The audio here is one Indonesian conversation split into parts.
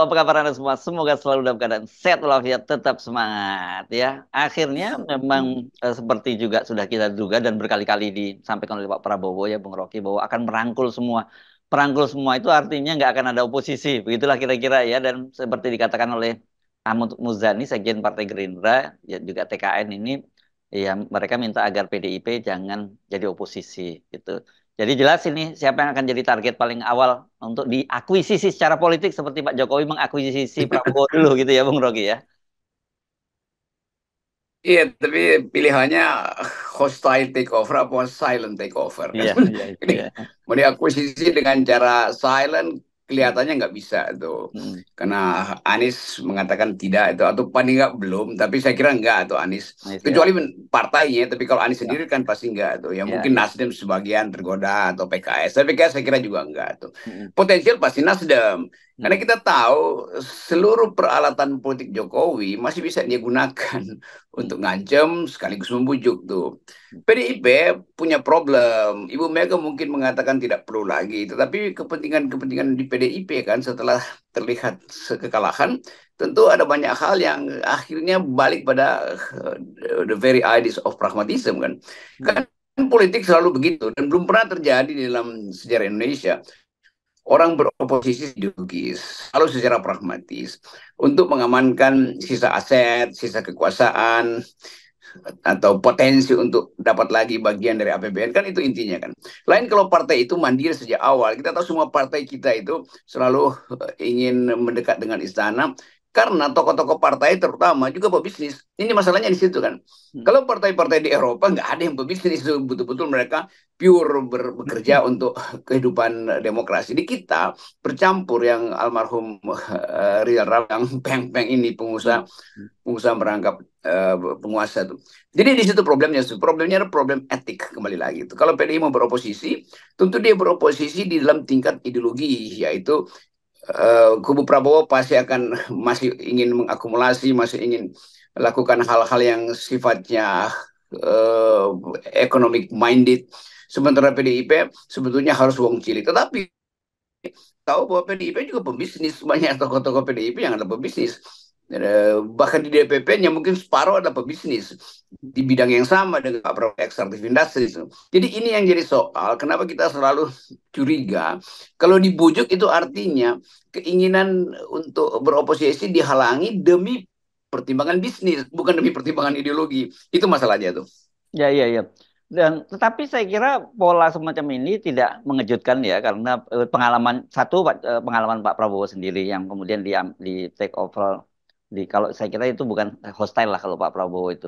apa kabar Anda semua? Semoga selalu dalam keadaan sehat walafiat, tetap semangat ya. Akhirnya memang seperti juga sudah kita duga dan berkali-kali disampaikan oleh Pak Prabowo ya, Bung Rocky, bahwa akan merangkul semua. Merangkul semua itu artinya nggak akan ada oposisi, begitulah kira-kira ya. Dan seperti dikatakan oleh Ahmad Muzani, Sekjen Partai Gerindra, ya juga TKN ini, ya mereka minta agar PDIP jangan jadi oposisi gitu. Jadi jelas ini siapa yang akan jadi target paling awal untuk diakuisisi secara politik seperti Pak Jokowi mengakuisisi Prabowo dulu gitu ya Bung Rocky ya. Iya, tapi pilihannya hostile takeover apa silent takeover kan? Iya, iya, Ini iya. mau diakuisisi dengan cara silent Hmm, kelihatannya nggak bisa tuh, hmm. karena Anies mengatakan tidak itu atau paling nggak belum, tapi saya kira enggak tuh Anies, Nice kecuali ya. partainya. Tapi kalau Anies Ya, sendiri kan pasti enggak tuh, ya ya, mungkin ya. Nasdem sebagian tergoda atau PKS, tapi saya kira juga enggak tuh. Hmm, Potensial pasti Nasdem, karena hmm, kita tahu seluruh peralatan politik Jokowi masih bisa dia gunakan hmm, untuk ngancem sekaligus membujuk tuh. hmm, PDIP punya problem. Ibu Mega mungkin mengatakan tidak perlu lagi, tetapi kepentingan-kepentingan di PDIP kan setelah terlihat kekalahan, tentu ada banyak hal yang akhirnya balik pada the very ideas of pragmatism kan. hmm, Kan politik selalu begitu dan belum pernah terjadi di dalam sejarah Indonesia. Orang beroposisi ideologis, selalu secara pragmatis, untuk mengamankan sisa aset, sisa kekuasaan, atau potensi untuk dapat lagi bagian dari APBN, kan itu intinya kan. Lain kalau partai itu mandiri sejak awal. Kita tahu semua partai kita itu selalu ingin mendekat dengan istana karena tokoh-tokoh partai terutama juga pebisnis. Ini masalahnya di situ kan. hmm, Kalau partai-partai di Eropa nggak ada yang pebisnis, betul-betul mereka pure bekerja untuk kehidupan demokrasi. Di kita bercampur, yang almarhum Rizal yang peng-peng ini hmm, pengusaha hmm. pengusaha merangkap penguasa tuh. Jadi di situ problemnya, problemnya adalah problem etik kembali lagi. Itu kalau PDI mau beroposisi, tentu dia beroposisi di dalam tingkat ideologi, yaitu kubu Prabowo pasti akan masih ingin mengakumulasi, masih ingin lakukan hal-hal yang sifatnya uh, economic minded. Sementara PDIP sebetulnya harus wong cilik. Tetapi tahu bahwa PDIP juga pembisnis, banyak tokoh-tokoh PDIP yang adalah pembisnis. Bahkan di DPP-nya mungkin separuh ada pebisnis di bidang yang sama dengan Pak Prabowo, extractive industry. Jadi ini yang jadi soal, kenapa kita selalu curiga kalau dibujuk itu artinya keinginan untuk beroposisi dihalangi demi pertimbangan bisnis, bukan demi pertimbangan ideologi. Itu masalahnya tuh. Ya, ya, ya. Dan tetapi saya kira pola semacam ini tidak mengejutkan ya karena pengalaman satu pengalaman Pak Prabowo sendiri yang kemudian di take over kalau saya kira itu bukan hostile lah kalau Pak Prabowo itu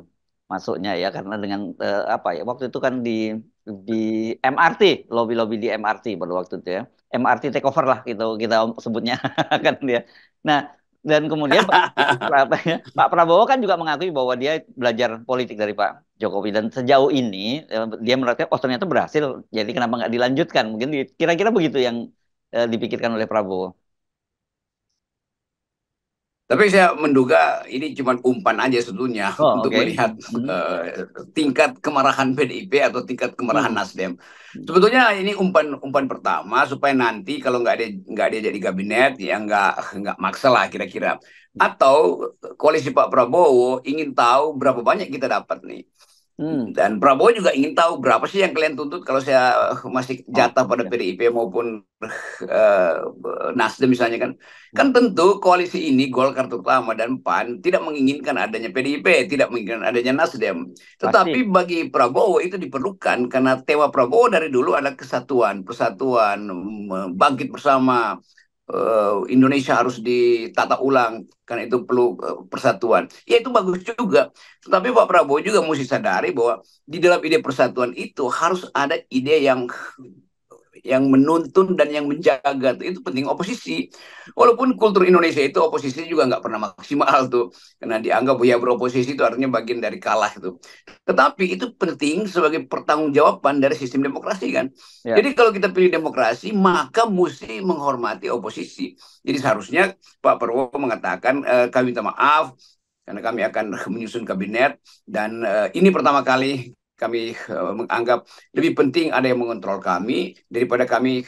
masuknya ya karena dengan apa ya waktu itu kan di MRT lobby-lobby di MRT pada waktu itu ya MRT take over lah gitu kita sebutnya kan dia. Nah dan kemudian apa ya, Pak Prabowo kan juga mengakui bahwa dia belajar politik dari Pak Jokowi dan sejauh ini dia merasa oh ternyata berhasil jadi kenapa nggak dilanjutkan mungkin kira-kira begitu yang dipikirkan oleh Prabowo. Tapi saya menduga ini cuma umpan aja sebetulnya Oh untuk oke. melihat Hmm, tingkat kemarahan PDIP atau tingkat kemarahan hmm, Nasdem. hmm, Sebetulnya ini umpan pertama supaya nanti kalau nggak dia jadi kabinet ya nggak maksa lah kira-kira. hmm, Atau koalisi Pak Prabowo ingin tahu berapa banyak kita dapat nih. hmm. Dan Prabowo juga ingin tahu berapa sih yang kalian tuntut kalau saya masih Oh jatah pada oke. PDIP maupun uh, Nasdem misalnya kan. Hmm, Kan tentu koalisi ini Golkar terutama dan PAN tidak menginginkan adanya PDIP, tidak menginginkan adanya Nasdem. pasti Tetapi bagi Prabowo itu diperlukan karena tema Prabowo dari dulu adalah kesatuan, persatuan, bangkit bersama, Indonesia harus ditata ulang karena itu perlu persatuan. Ya itu bagus juga. Tetapi Pak Prabowo juga mesti sadari bahwa di dalam ide persatuan itu harus ada ide yang menuntun dan yang menjaga tuh. Itu penting oposisi. Walaupun kultur Indonesia itu oposisi juga nggak pernah maksimal tuh, karena dianggap ya beroposisi itu artinya bagian dari kalah itu. Tetapi itu penting sebagai pertanggungjawaban dari sistem demokrasi kan. ya. Jadi kalau kita pilih demokrasi maka mesti menghormati oposisi. Jadi seharusnya Pak Prabowo mengatakan kami minta maaf karena kami akan menyusun kabinet dan ini pertama kali menganggap lebih penting ada yang mengontrol kami daripada kami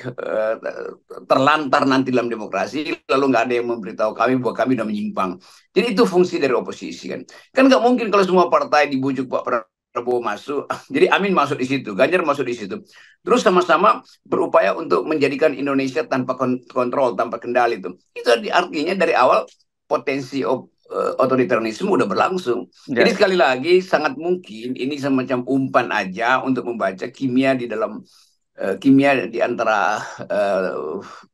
terlantar nanti dalam demokrasi lalu nggak ada yang memberitahu kami bahwa kami sudah menyimpang. Jadi itu fungsi dari oposisi kan. Kan nggak mungkin kalau semua partai dibujuk Pak Prabowo masuk, jadi Amin masuk di situ, Ganjar masuk di situ. Terus sama-sama berupaya untuk menjadikan Indonesia tanpa kontrol, tanpa kendali itu. Itu artinya dari awal potensi otoritarianisme udah berlangsung. Jadi Ya, sekali lagi sangat mungkin ini semacam umpan aja untuk membaca kimia di dalam kimia di antara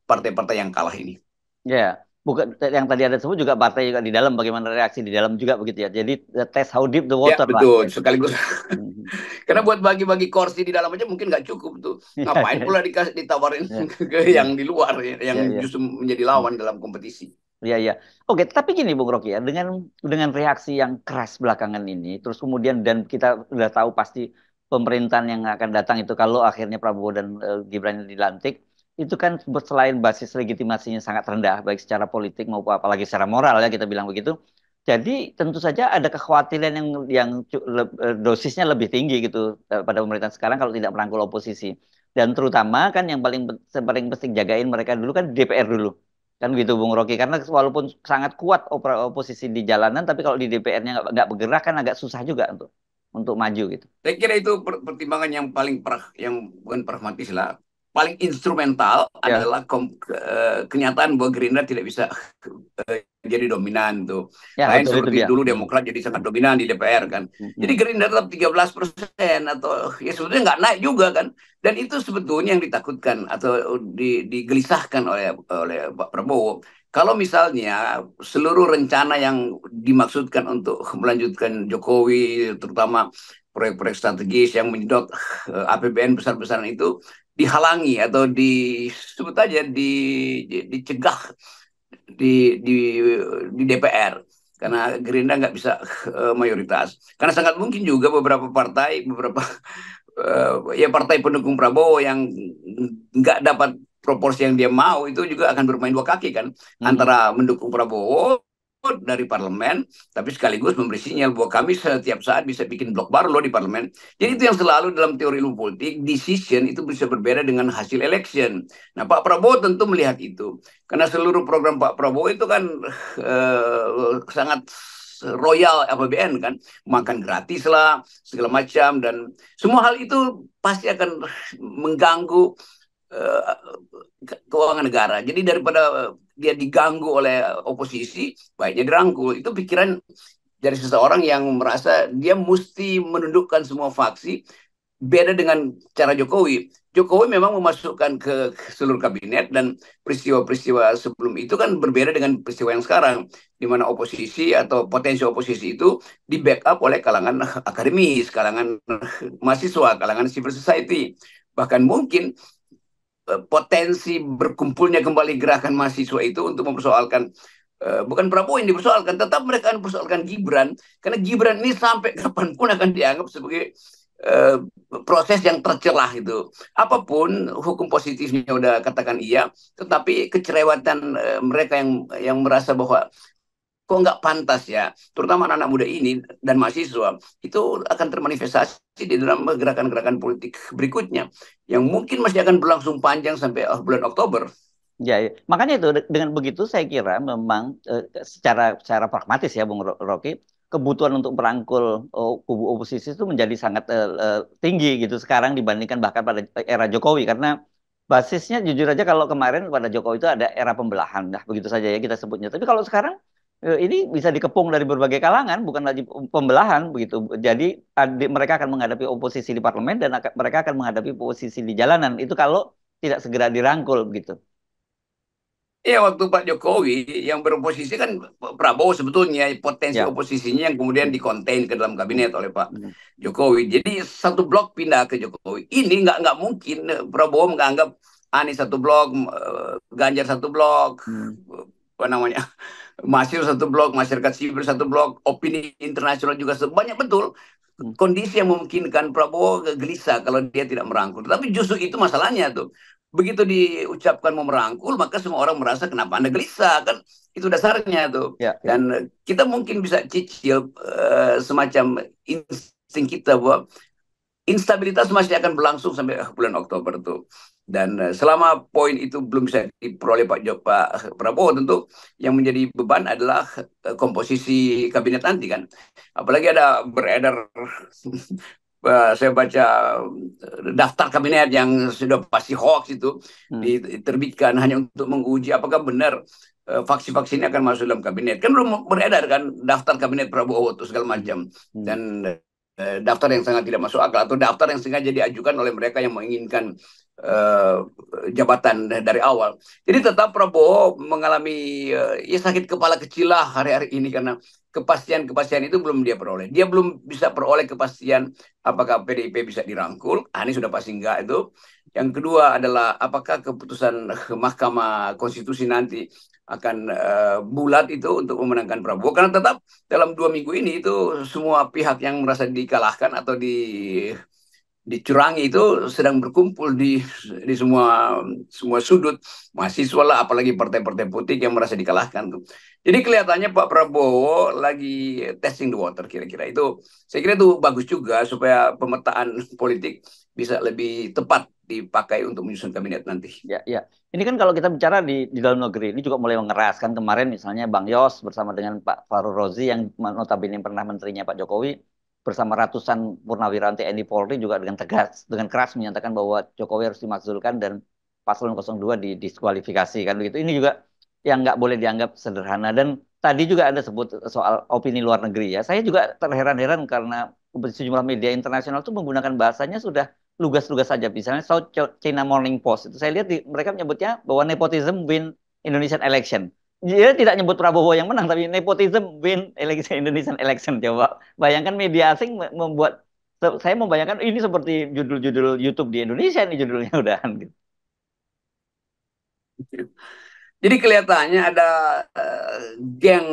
partai-partai yang kalah ini. ya. Bukan yang tadi ada sebut juga partai juga di dalam bagaimana reaksi di dalam juga begitu ya. Jadi tes how deep the Ya water lah. betul, sekaligus Mhm. karena Mhm. buat bagi-bagi kursi di dalam aja mungkin nggak cukup tuh. Ya, Ngapain ya, pula ditawarin ya, ke ya, yang di luar yang ya, ya. justru menjadi Hmm. lawan dalam kompetisi. Iya, iya. Oke, tapi gini Bung Rocky ya, dengan reaksi yang keras belakangan ini, terus kemudian dan kita udah tahu pasti pemerintahan yang akan datang itu kalau akhirnya Prabowo dan Gibran dilantik, itu kan selain basis legitimasinya sangat rendah, baik secara politik maupun apalagi secara moral ya kita bilang begitu. Jadi tentu saja ada kekhawatiran yang dosisnya lebih tinggi gitu pada pemerintahan sekarang kalau tidak merangkul oposisi. Dan terutama kan yang paling penting jagain mereka dulu kan DPR dulu. Kan gitu Bung Rocky. Karena walaupun sangat kuat oposisi di jalanan, tapi kalau di DPR-nya nggak bergerak kan agak susah juga untuk maju gitu. Saya kira itu pertimbangan yang paling yang bukan pragmatis lah. Paling instrumental Ya, adalah kenyataan bahwa Gerindra tidak bisa jadi dominan tuh. ya Lain betul itu seperti dia. dulu Demokrat jadi sangat dominan di DPR kan. Jadi Mm. Gerindra tetap 13% atau ya sebetulnya nggak naik juga kan. Dan itu sebetulnya yang ditakutkan atau digelisahkan oleh Pak Prabowo. Kalau misalnya seluruh rencana yang dimaksudkan untuk melanjutkan Jokowi, terutama proyek-proyek strategis yang menyedot APBN besar-besaran itu dihalangi atau disebut aja dicegah di DPR karena Gerindra nggak bisa mayoritas. Karena sangat mungkin juga ya partai pendukung Prabowo yang nggak dapat proporsi yang dia mau itu juga akan bermain dua kaki kan Mm-mm. antara mendukung Prabowo dari parlemen tapi sekaligus memberi sinyal bahwa kami setiap saat bisa bikin blok baru loh di parlemen. Jadi itu yang selalu dalam teori ilmu politik decision itu bisa berbeda dengan hasil election. Nah Pak Prabowo tentu melihat itu karena seluruh program Pak Prabowo itu kan sangat royal APBN kan makan gratis lah segala macam dan semua hal itu pasti akan mengganggu uh, keuangan negara. Jadi daripada dia diganggu oleh oposisi, baiknya dirangkul. Itu pikiran dari seseorang yang merasa dia mesti menundukkan semua faksi. Beda dengan cara Jokowi. Jokowi memang memasukkan ke seluruh kabinet dan peristiwa-peristiwa sebelum itu kan berbeda dengan peristiwa yang sekarang, di mana oposisi atau potensi oposisi itu di backup oleh kalangan akademis, kalangan mahasiswa, kalangan civil society. Bahkan mungkin potensi berkumpulnya kembali gerakan mahasiswa itu untuk mempersoalkan bukan Prabowo yang dipersoalkan, tetap mereka akan mempersoalkan Gibran karena Gibran ini sampai kapanpun akan dianggap sebagai uh, proses yang tercelah itu. Apapun hukum positifnya udah katakan iya, tetapi kecerewatan mereka yang merasa bahwa kok nggak pantas ya, terutama anak-anak muda ini dan mahasiswa, itu akan termanifestasi di dalam gerakan-gerakan politik berikutnya, yang mungkin masih akan berlangsung panjang sampai bulan Oktober. Ya, ya. Makanya itu dengan begitu saya kira memang secara pragmatis ya Bung Rocky, kebutuhan untuk merangkul kubu oposisi itu menjadi sangat tinggi gitu sekarang dibandingkan bahkan pada era Jokowi karena basisnya jujur aja kalau kemarin pada Jokowi itu ada era pembelahan, nah begitu saja ya kita sebutnya. Tapi kalau sekarang ini bisa dikepung dari berbagai kalangan, bukan lagi pembelahan begitu. Jadi mereka akan menghadapi oposisi di parlemen dan mereka akan menghadapi oposisi di jalanan. Itu kalau tidak segera dirangkul begitu. Ya waktu Pak Jokowi yang beroposisi kan Prabowo sebetulnya potensi Ya. oposisinya yang kemudian Hmm. dikonten ke dalam Hmm. kabinet oleh Pak Hmm. Jokowi. Jadi satu blok pindah ke Jokowi. Ini nggak mungkin Prabowo menganggap Anies satu blok, Ganjar satu blok, Hmm. apa namanya, mahasiswa satu blok, masyarakat sipil satu blok, opini internasional juga sebanyak betul Hmm. kondisi yang memungkinkan Prabowo gelisah kalau dia tidak merangkul. Tapi justru itu masalahnya tuh. Begitu diucapkan mau merangkul, maka semua orang merasa kenapa Anda gelisah kan? Itu dasarnya tuh. Ya, ya. Dan kita mungkin bisa cicil semacam insting kita bahwa instabilitas masih akan berlangsung sampai bulan Oktober tuh. Dan selama poin itu belum bisa diperoleh Pak Prabowo, tentu yang menjadi beban adalah komposisi kabinet nanti kan. Apalagi ada beredar saya baca daftar kabinet yang sudah pasti hoax itu diterbitkan hanya untuk menguji apakah benar faksi-faksi ini akan masuk dalam kabinet. Kan belum beredar kan daftar kabinet Prabowo itu segala macam. Dan daftar yang sangat tidak masuk akal atau daftar yang sengaja diajukan oleh mereka yang menginginkan jabatan dari awal. Jadi tetap Prabowo mengalami ya sakit kepala kecil lah hari-hari ini karena kepastian-kepastian itu belum dia peroleh. Dia belum bisa peroleh kepastian apakah PDIP bisa dirangkul. Ini sudah pasti enggak itu. Yang kedua adalah apakah keputusan Mahkamah Konstitusi nanti akan bulat itu untuk memenangkan Prabowo. Karena tetap dalam 2 minggu ini itu semua pihak yang merasa dikalahkan atau dicurangi itu sedang berkumpul di semua sudut, mahasiswa lah, apalagi partai-partai politik yang merasa dikalahkan tuh. Jadi kelihatannya Pak Prabowo lagi testing the water kira-kira itu. Saya kira itu bagus juga supaya pemetaan politik bisa lebih tepat dipakai untuk menyusun kabinet nanti. Ya, ya. Ini kan kalau kita bicara di dalam negeri, ini juga mulai mengeras kan kemarin misalnya Bang Yos bersama dengan Pak Fahru Rozi yang notabene pernah menterinya Pak Jokowi bersama ratusan purnawirawan TNI Polri juga dengan tegas, dengan keras menyatakan bahwa Jokowi harus dimakzulkan dan paslon 02 didiskualifikasi kan begitu. Ini juga yang nggak boleh dianggap sederhana. Dan tadi juga ada sebut soal opini luar negeri ya. Saya juga terheran-heran karena sejumlah media internasional itu menggunakan bahasanya sudah lugas-lugas saja. Misalnya South China Morning Post itu saya lihat mereka menyebutnya bahwa nepotism win Indonesian election. Dia tidak nyebut Prabowo yang menang, tapi nepotism win election Indonesian election. Coba bayangkan media asing membuat, saya membayangkan ini seperti judul-judul YouTube di Indonesia ini judulnya udahan gitu. Jadi kelihatannya ada geng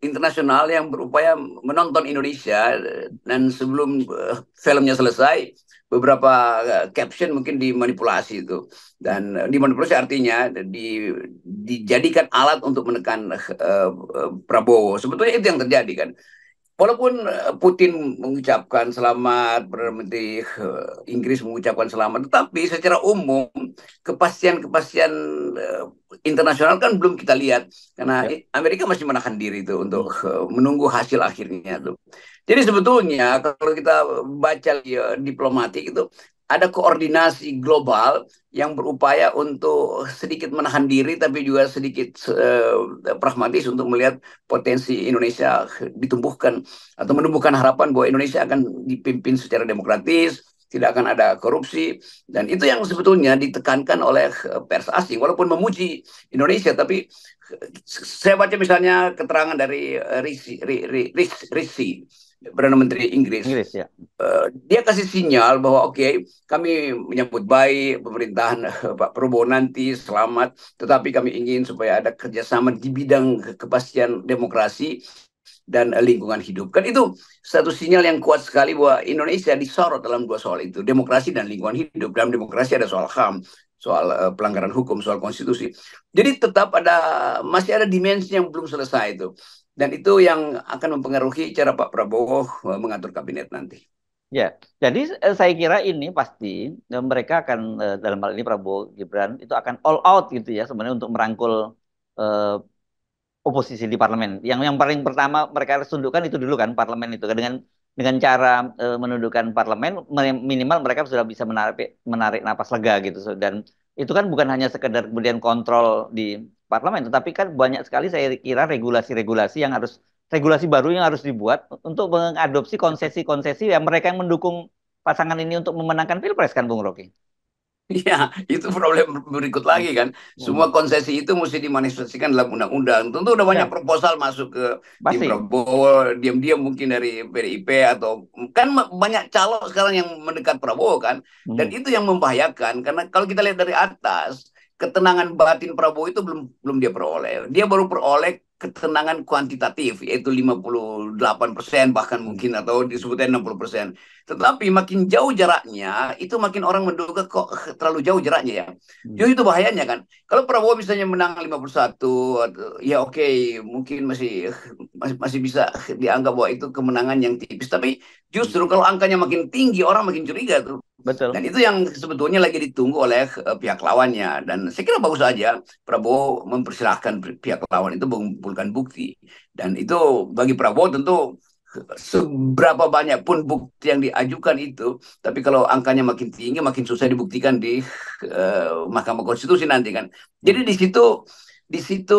internasional yang berupaya menonton Indonesia dan sebelum filmnya selesai beberapa caption mungkin dimanipulasi itu. Dan dimanipulasi artinya dijadikan alat untuk menekan Prabowo. Sebetulnya itu yang terjadi kan. Walaupun Putin mengucapkan selamat, Perdana Menteri Inggris mengucapkan selamat, tetapi secara umum kepastian-kepastian internasional kan belum kita lihat karena Amerika masih menahan diri itu untuk menunggu hasil akhirnya tuh. Jadi sebetulnya kalau kita baca diplomatik itu ada koordinasi global yang berupaya untuk sedikit menahan diri tapi juga sedikit pragmatis untuk melihat potensi Indonesia ditumbuhkan atau menumbuhkan harapan bahwa Indonesia akan dipimpin secara demokratis, tidak akan ada korupsi, dan itu yang sebetulnya ditekankan oleh pers asing walaupun memuji Indonesia. Tapi saya baca misalnya keterangan dari Rishi Perdana Menteri Inggris, ya. Dia kasih sinyal bahwa oke, kami menyambut baik pemerintahan Pak Prabowo nanti selamat, tetapi kami ingin supaya ada kerjasama di bidang kepastian demokrasi dan lingkungan hidup. Kan itu satu sinyal yang kuat sekali bahwa Indonesia disorot dalam dua soal itu, demokrasi dan lingkungan hidup. Dalam demokrasi ada soal HAM, soal pelanggaran hukum, soal konstitusi. Jadi tetap masih ada dimensi yang belum selesai itu. Dan itu yang akan mempengaruhi cara Pak Prabowo mengatur kabinet nanti. Ya, jadi saya kira ini pasti mereka akan dalam hal ini Prabowo Gibran itu akan all out gitu ya sebenarnya untuk merangkul oposisi di parlemen. Yang paling pertama mereka harus tundukkan itu dulu kan parlemen itu dengan cara menundukkan parlemen minimal mereka sudah bisa menarik napas lega gitu. Dan itu kan bukan hanya sekedar kemudian kontrol di parlemen, tetapi kan banyak sekali saya kira regulasi baru yang harus dibuat untuk mengadopsi konsesi-konsesi yang mereka yang mendukung pasangan ini untuk memenangkan Pilpres kan Bung Rocky. Ya, itu problem berikut lagi kan. Semua konsesi itu mesti dimanifestasikan dalam undang-undang. Tentu udah banyak proposal masuk ke tim Prabowo, diam-diam mungkin dari PDIP atau kan banyak calon sekarang yang mendekat Prabowo kan. Dan itu yang membahayakan karena kalau kita lihat dari atas, ketenangan batin Prabowo itu belum dia peroleh. Dia baru peroleh ketenangan kuantitatif yaitu 58% bahkan mungkin atau disebutnya 60%. Tetapi makin jauh jaraknya itu makin orang menduga kok terlalu jauh jaraknya ya. Jadi itu bahayanya kan. Kalau Prabowo misalnya menang 51 ya oke, mungkin masih masih bisa dianggap bahwa itu kemenangan yang tipis. Tapi justru kalau angkanya makin tinggi, orang makin curiga tuh. Betul. Dan itu yang sebetulnya lagi ditunggu oleh pihak lawannya. Dan saya kira bagus saja Prabowo mempersilahkan pihak lawan itu mengumpulkan bukti. Dan itu bagi Prabowo tentu seberapa banyak pun bukti yang diajukan itu, tapi kalau angkanya makin tinggi, makin susah dibuktikan di Mahkamah Konstitusi nanti kan. Jadi di situ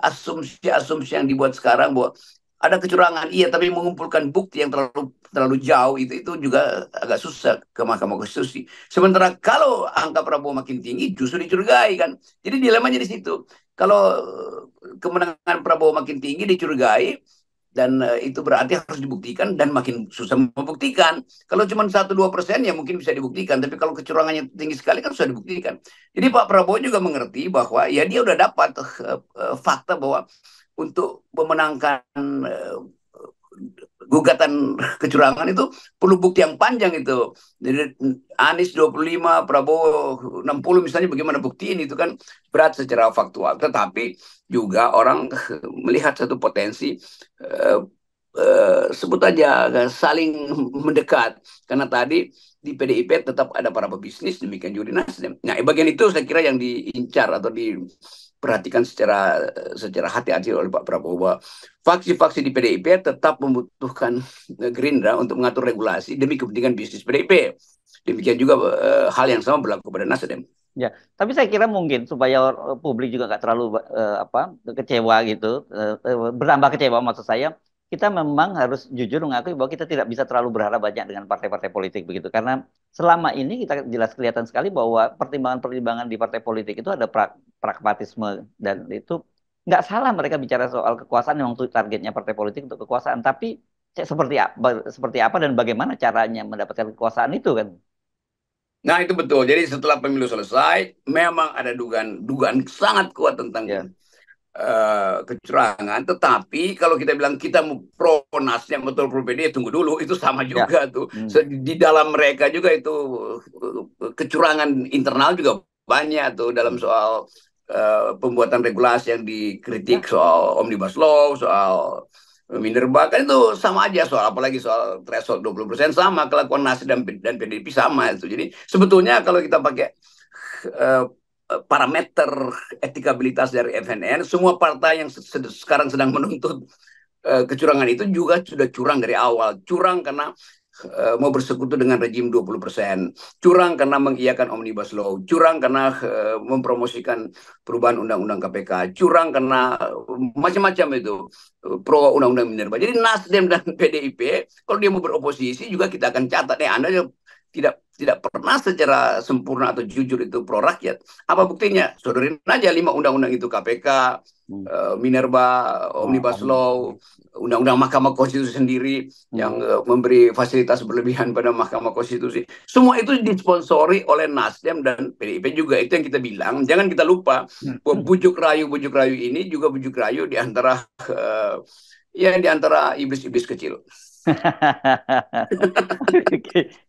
asumsi-asumsi yang dibuat sekarang bahwa ada kecurangan, iya, tapi mengumpulkan bukti yang terlalu terlalu jauh itu juga agak susah ke Mahkamah Konstitusi. Sementara kalau angka Prabowo makin tinggi, justru dicurigai kan. Jadi dilemanya di situ. Kalau kemenangan Prabowo makin tinggi, dicurigai, dan itu berarti harus dibuktikan dan makin susah membuktikan. Kalau cuma 1-2% ya mungkin bisa dibuktikan, tapi kalau kecurangannya tinggi sekali kan susah dibuktikan. Jadi Pak Prabowo juga mengerti bahwa ya dia udah dapat fakta bahwa untuk memenangkan gugatan kecurangan itu perlu bukti yang panjang itu. Jadi Anies 25, Prabowo 60 misalnya, bagaimana buktiin itu kan berat secara faktual. Tetapi juga orang melihat satu potensi sebut aja saling mendekat, karena tadi di PDIP tetap ada para pebisnis, demikian juga di Nasdem. Nah, bagian itu saya kira yang diincar atau diperhatikan secara hati-hati oleh Pak Prabowo. Faksi-faksi di PDIP tetap membutuhkan Gerindra untuk mengatur regulasi demi kepentingan bisnis PDIP. Demikian juga hal yang sama berlaku pada Nasdem. Ya, tapi saya kira mungkin supaya publik juga nggak terlalu kecewa gitu, bertambah kecewa maksud saya, kita memang harus jujur mengakui bahwa kita tidak bisa terlalu berharap banyak dengan partai-partai politik begitu, karena selama ini kita jelas kelihatan sekali bahwa pertimbangan-pertimbangan di partai politik itu ada pragmatisme, dan itu nggak salah mereka bicara soal kekuasaan, memang tuh targetnya partai politik untuk kekuasaan, tapi seperti apa dan bagaimana caranya mendapatkan kekuasaan itu kan. Nah, itu betul. Jadi setelah pemilu selesai, memang ada dugaan sangat kuat tentang Ya, kecurangan. Tetapi kalau kita bilang kita pro Nasdem betul pro PD, tunggu dulu, itu sama ya. juga tuh. Hmm. Di dalam mereka juga itu kecurangan internal juga banyak tuh, dalam soal pembuatan regulasi yang dikritik, Ya. soal Omnibus Law, soal Minerba, kan itu sama aja, soal apalagi soal threshold 20% sama, kelakuan Nasdem dan PDIP sama itu. Jadi sebetulnya kalau kita pakai uh, parameter etikabilitas dari FNN, semua partai yang sekarang sedang menuntut kecurangan itu juga sudah curang dari awal. Curang karena mau bersekutu dengan rejim 20%. Curang karena mengiyakan Omnibus Law. Curang karena mempromosikan perubahan Undang-Undang KPK. Curang karena macam-macam itu. Pro Undang-Undang Minerba. Jadi Nasdem dan PDIP, kalau dia mau beroposisi juga kita akan catat. Anda tidak pernah secara sempurna atau jujur itu pro rakyat. Apa buktinya? Sodorin aja 5 undang-undang itu, KPK, Minerba, Omnibus Law, undang-undang Mahkamah Konstitusi sendiri yang memberi fasilitas berlebihan pada Mahkamah Konstitusi. Semua itu disponsori oleh Nasdem dan PDIP juga. Itu yang kita bilang. Jangan kita lupa bahwa bujuk rayu ini juga bujuk rayu di antara di antara iblis-iblis kecil.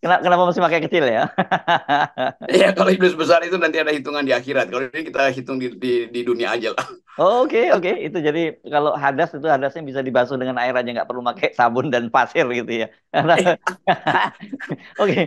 Kenapa masih pakai kecil ya? Ya, kalau iblis besar itu nanti ada hitungan di akhirat. Kalau ini kita hitung di dunia aja lah. Oke, oke. Itu jadi kalau hadas itu hadasnya bisa dibasuh dengan air aja, nggak perlu pakai sabun dan pasir gitu ya. Oke.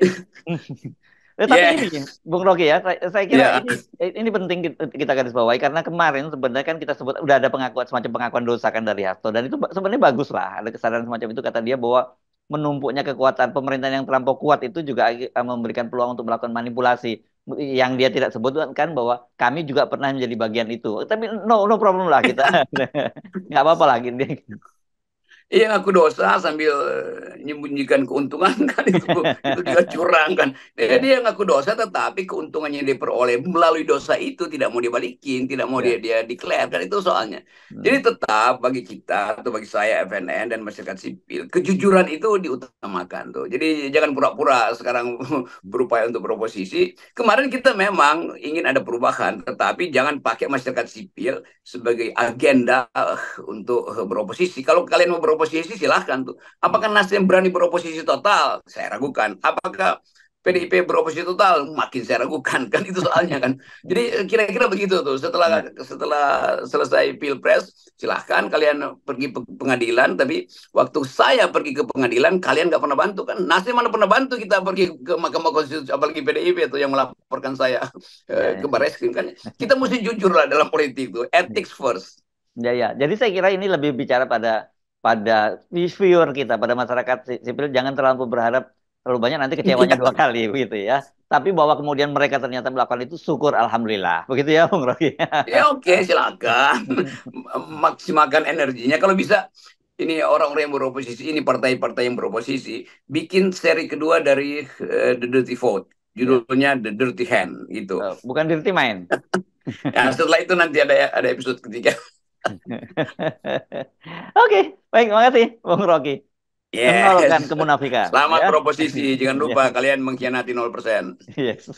Tapi Yeah. gini, Bung Rocky ya, saya kira Yeah. ini penting kita garis bawahi, karena kemarin sebenarnya kan kita sebut udah ada pengakuan, semacam pengakuan dosa kan dari Hasto, dan itu sebenarnya bagus lah, ada kesadaran semacam itu, kata dia bahwa menumpuknya kekuatan pemerintahan yang terlampau kuat itu juga memberikan peluang untuk melakukan manipulasi, yang dia tidak sebut kan bahwa kami juga pernah menjadi bagian itu, tapi no problem lah kita, nggak apa-apa lah gini. Iya, ngaku dosa sambil menyembunyikan keuntungan kan, itu juga curang kan. Dia ngaku dosa tetapi keuntungannya yang diperoleh melalui dosa itu tidak mau dibalikin, tidak mau Ya. dia declare kan, itu soalnya. Jadi tetap bagi kita atau bagi saya FNN dan masyarakat sipil, kejujuran itu diutamakan tuh. Jadi jangan pura-pura sekarang berupaya untuk beroposisi. Kemarin kita memang ingin ada perubahan, tetapi jangan pakai masyarakat sipil sebagai agenda untuk beroposisi. Kalau kalian mau beroposisi silahkan tuh. Apakah Nasdem berani beroposisi total? Saya ragukan. Apakah PDIP beroposisi total, makin saya ragukan kan itu soalnya kan. Jadi kira-kira begitu tuh. Ya, Setelah selesai Pilpres, silahkan kalian pergi pengadilan. Tapi waktu saya pergi ke pengadilan, kalian nggak pernah bantu kan. Nasdem mana pernah bantu kita pergi ke Mahkamah Konstitusi, apalagi PDIP itu yang melaporkan saya ya, ke ya. Barreskrim kan. Kita mesti jujur lah dalam politik tuh, ethics first. Ya, ya. Jadi saya kira ini lebih bicara pada pada viewer kita, pada masyarakat sipil, jangan terlalu berharap terlalu banyak, nanti kecewanya dua kali begitu ya. Tapi bahwa kemudian mereka ternyata melakukan itu, syukur alhamdulillah. Begitu ya, Bung Rocky. Ya oke, silakan maksimalkan energinya. Kalau bisa ini orang-orang yang beroposisi, ini partai-partai yang beroposisi, bikin seri kedua dari The Dirty Vote, Ya. judulnya The Dirty Hand gitu. Bukan dirty main. Ya setelah itu nanti ada episode ketiga. Oke, baik, makasih, Bung Rocky. Menolkan Yes. kemunafikan, Selamat ya. beroposisi. Jangan Ya, lupa kalian mengkhianati 0%. yes.